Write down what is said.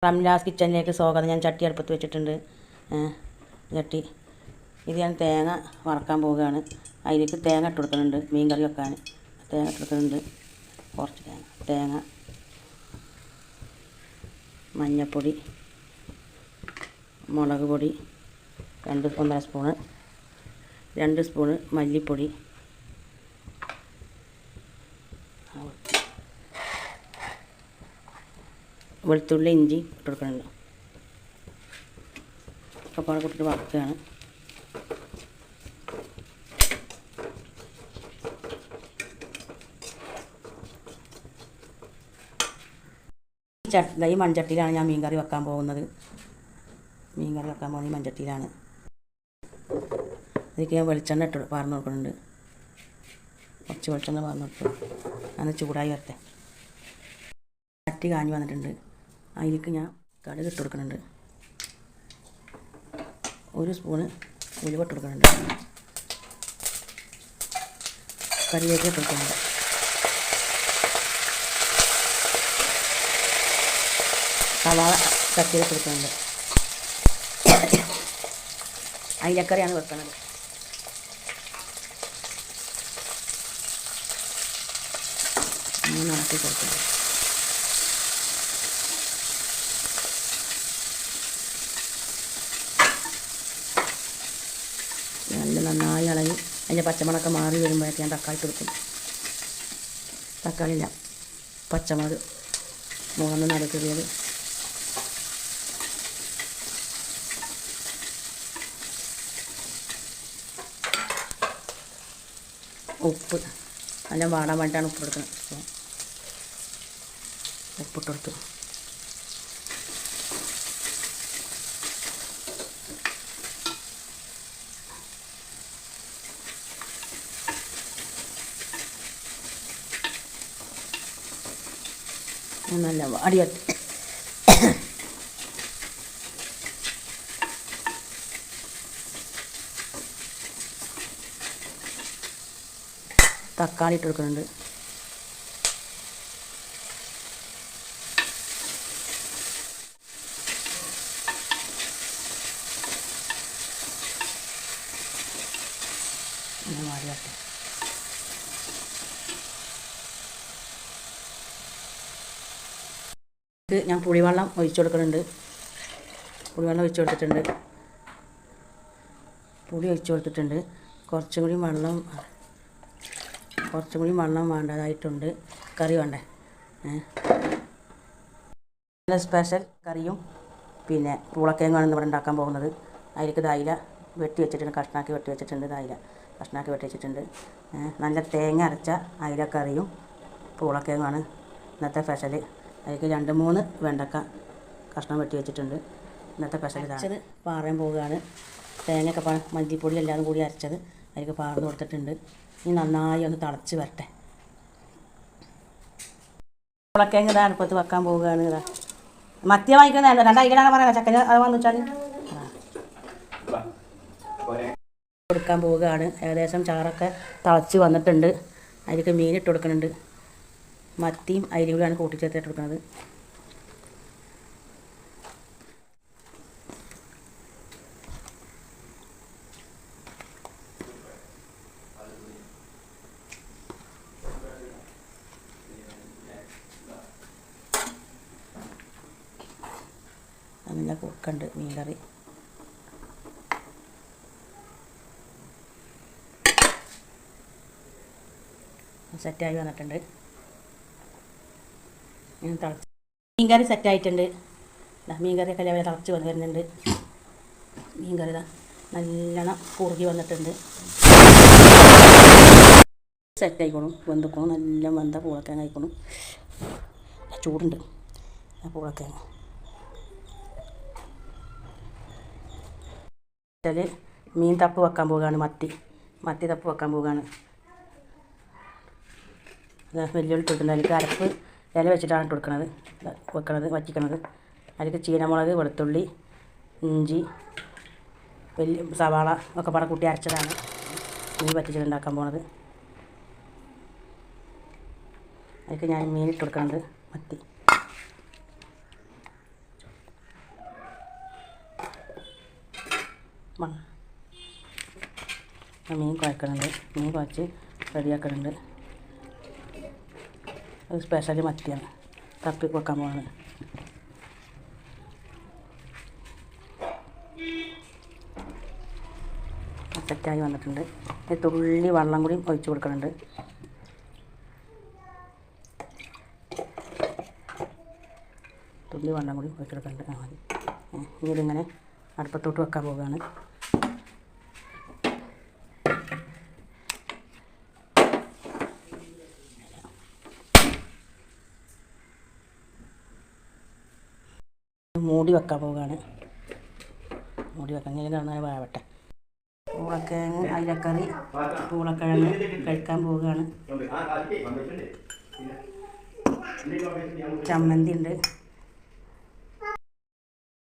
റംലാസ് കിച്ചണിലേക്ക് സ്വാഗതം. ഞാൻ ചട്ടി അടുപ്പത്ത് വെച്ചിട്ടുണ്ട്. ചട്ടി ഇത് ഞാൻ തേങ്ങ വറക്കാൻ പോവുകയാണ്. അതിലേക്ക് തേങ്ങ ഇട്ട് കൊടുക്കുന്നുണ്ട്. മീൻ കറി വെക്കാൻ തേങ്ങ ഇട്ട് കൊടുക്കുന്നുണ്ട്. കുറച്ച് തേങ്ങ, മഞ്ഞൾപ്പൊടി, മുളക് പൊടി 1.5 സ്പൂണ്, 2 സ്പൂണ് മല്ലിപ്പൊടി, വെളുത്തുള്ളി, ഇഞ്ചി ഇട്ട് കൊടുക്കുന്നുണ്ട്. ഒക്കെ പാടെ കൂട്ടിയിട്ട് വറുക്കുകയാണ്. ഈ മൺചട്ടിയിലാണ് ഞാൻ മീൻ കറി വെക്കാൻ പോകുന്നത്. മീൻ കറി വെക്കാൻ പോകുന്നത് ഈ മൺചട്ടിയിലാണ്. ഇതിലേക്ക് ഞാൻ വെളിച്ചെണ്ണ പാർന്ന് കൊടുക്കുന്നുണ്ട്. കുറച്ച് വെളിച്ചെണ്ണ പാർന്ന് കൊടുത്തു. അത് ചൂടായി വരട്ടെ. ചട്ടി കാഞ്ഞ് വന്നിട്ടുണ്ട്. അതിലേക്ക് ഞാൻ കടുക് ഇട്ട് കൊടുക്കുന്നുണ്ട്. 1 സ്പൂണ് ഉലുവ ഇട്ട് കൊടുക്കുന്നുണ്ട്. കറിവേപ്പില ഇട്ട് കൊടുക്കുന്നുണ്ട്. സവാള കട്ട് ചെയ്ത് കൊടുക്കുന്നുണ്ട്. അയിലക്കറിയാണ് വെക്കുന്നത്. ഇളക്കി കൊടുക്കുന്നത്. നല്ല നന്നായി ഇളകി അതിൻ്റെ പച്ചമുളകൊക്കെ മാറി വരുമ്പോഴേക്ക് ഞാൻ തക്കാളി കൊടുക്കും. തക്കാളി ഇല്ല, പച്ചമുളക് 3 നടുക്കറിയത്, ഉപ്പ് നല്ല വാടാൻ വേണ്ടിയിട്ടാണ് ഉപ്പ് കൊടുക്കുന്നത്. ഉപ്പിട്ട് കൊടുത്തു. നല്ല വാടി വരട്ടെ. തക്കാളി ഇട്ട് കൊടുക്കുന്നുണ്ട്. വാടി വരട്ടെ. ഞാൻ പുളിവെള്ളം ഒഴിച്ചു കൊടുക്കുന്നുണ്ട്. പുളിവെള്ളം ഒഴിച്ചു കൊടുത്തിട്ടുണ്ട്. പുളി ഒഴിച്ചു കൊടുത്തിട്ടുണ്ട്. കുറച്ചും കൂടി വെള്ളം വേണ്ടതായിട്ടുണ്ട്. കറി വേണ്ടേ. സ്പെഷ്യൽ കറിയും പിന്നെ പൂളക്കിഴങ്ങാണ് ഇവിടെ ഉണ്ടാക്കാൻ പോകുന്നത്. അതിലേക്ക് ദായില വെട്ടി വെച്ചിട്ടുണ്ട്. കഷ്ണാക്കി വെട്ടി വെച്ചിട്ടുണ്ട്. ദായില കഷ്ണാക്കി വെട്ടി വെച്ചിട്ടുണ്ട്. നല്ല തേങ്ങ അരച്ച അയിലക്കറിയും പൂളക്കിഴങ്ങാണ് ഇന്നത്തെ സ്പെഷ്യൽ. അതിലേക്ക് 2-3 വെണ്ടക്ക കഷ്ണം വെട്ടി വെച്ചിട്ടുണ്ട്. ഇന്നത്തെ സ്പെഷ്യൽ അരച്ചത് പാറാൻ പോവുകയാണ്. തേങ്ങയൊക്കെ മല്ലിപ്പൊടി എല്ലാതും കൂടി അരച്ചത് അതിലേക്ക് പാർന്ന് കൊടുത്തിട്ടുണ്ട്. ഇനി നന്നായി ഒന്ന് തിളച്ച് വരട്ടെ. പൂളക്കിഴങ്ങ് ഇതാ അടുപ്പത്ത് വെക്കാൻ പോവുകയാണ്. ഇതാ മത്തിയ വാങ്ങിക്കുന്നതാണ്. 2 ഐകളാണ് പറയുന്നത്. ചക്കന് അത് വന്നു വെച്ചാൽ കൊടുക്കാൻ പോവുകയാണ്. ഏകദേശം ചാറൊക്കെ തിളച്ച് വന്നിട്ടുണ്ട്. അതിലേക്ക് മീനിട്ട് കൊടുക്കുന്നുണ്ട്. മത്തിയും അയിലും കൂടിയാണ് കൂട്ടിച്ചേർത്തിട്ട് കൊടുക്കുന്നത്. നല്ല കുക്കുണ്ട് മീൻ കറി. സെറ്റായി വന്നിട്ടുണ്ട്. മീൻ കറി സെറ്റായിട്ടുണ്ട്. മീൻ കറിയൊക്കെ ലെവൽ തിളച്ച് വരുന്നുണ്ട്. മീൻ കറി നല്ലോണം കുറുകി വന്നിട്ടുണ്ട്. സെറ്റായിക്കോളും. വെന്തിക്കോളും. നല്ല വെന്ത പൂളക്കിഴങ്ങ് ആയിക്കോളും. ചൂടുണ്ട് പൂളക്കിഴങ്ങ്. മീൻ തപ്പ് വെക്കാൻ പോവുകയാണ്. മത്തി തപ്പ് വെക്കാൻ പോവുകയാണ്. വെല്ലുവിളി കൊടുക്കുന്നത്. അതിലേക്ക് അരപ്പ് ഇല വെച്ചിട്ടാണ് വറ്റിക്കണത്. അതിലേക്ക് ചീനമുളക്, വെളുത്തുള്ളി, ഇഞ്ചി, സവാള ഒക്കെ പാടെ കൂട്ടി അരച്ചതാണ് മീൻ വറ്റിച്ചിട്ടുണ്ടാക്കാൻ പോണത്. അതിലേക്ക് ഞാൻ മീൻ ഇട്ട് കൊടുക്കുന്നുണ്ട്. മത്തി മീൻ കുഴക്കണുണ്ട്. മീൻ കുഴച്ച് റെഡിയാക്കണുണ്ട്. അത് സ്പെഷ്യൽ മത്തിയാണ്. തപ്പി വെക്കാൻ പോകുന്നത്. സെറ്റായി വന്നിട്ടുണ്ട്. തുള്ളി വെള്ളം കൂടി ഒഴിച്ച് കൊടുക്കുന്നുണ്ട്. തുള്ളി വെള്ളം കൂടി ഒഴിച്ച് കൊടുക്കുന്നുണ്ട്. മതി. ഇനി ഇതിങ്ങനെ അടുപ്പത്തോട്ട് വെക്കാൻ പോവുകയാണ്. മൂടി വെക്കാൻ പോവുകയാണ്. മൂടി വെക്കാൻ ഇങ്ങനെ കിടന്നാൽ വേവട്ടെ. പൂളക്കിഴങ്ങ് അയിലക്കറി, പൂളക്കിഴങ്ങ് കഴിക്കാൻ പോവുകയാണ്. ചമ്മന്തി ഉണ്ട്.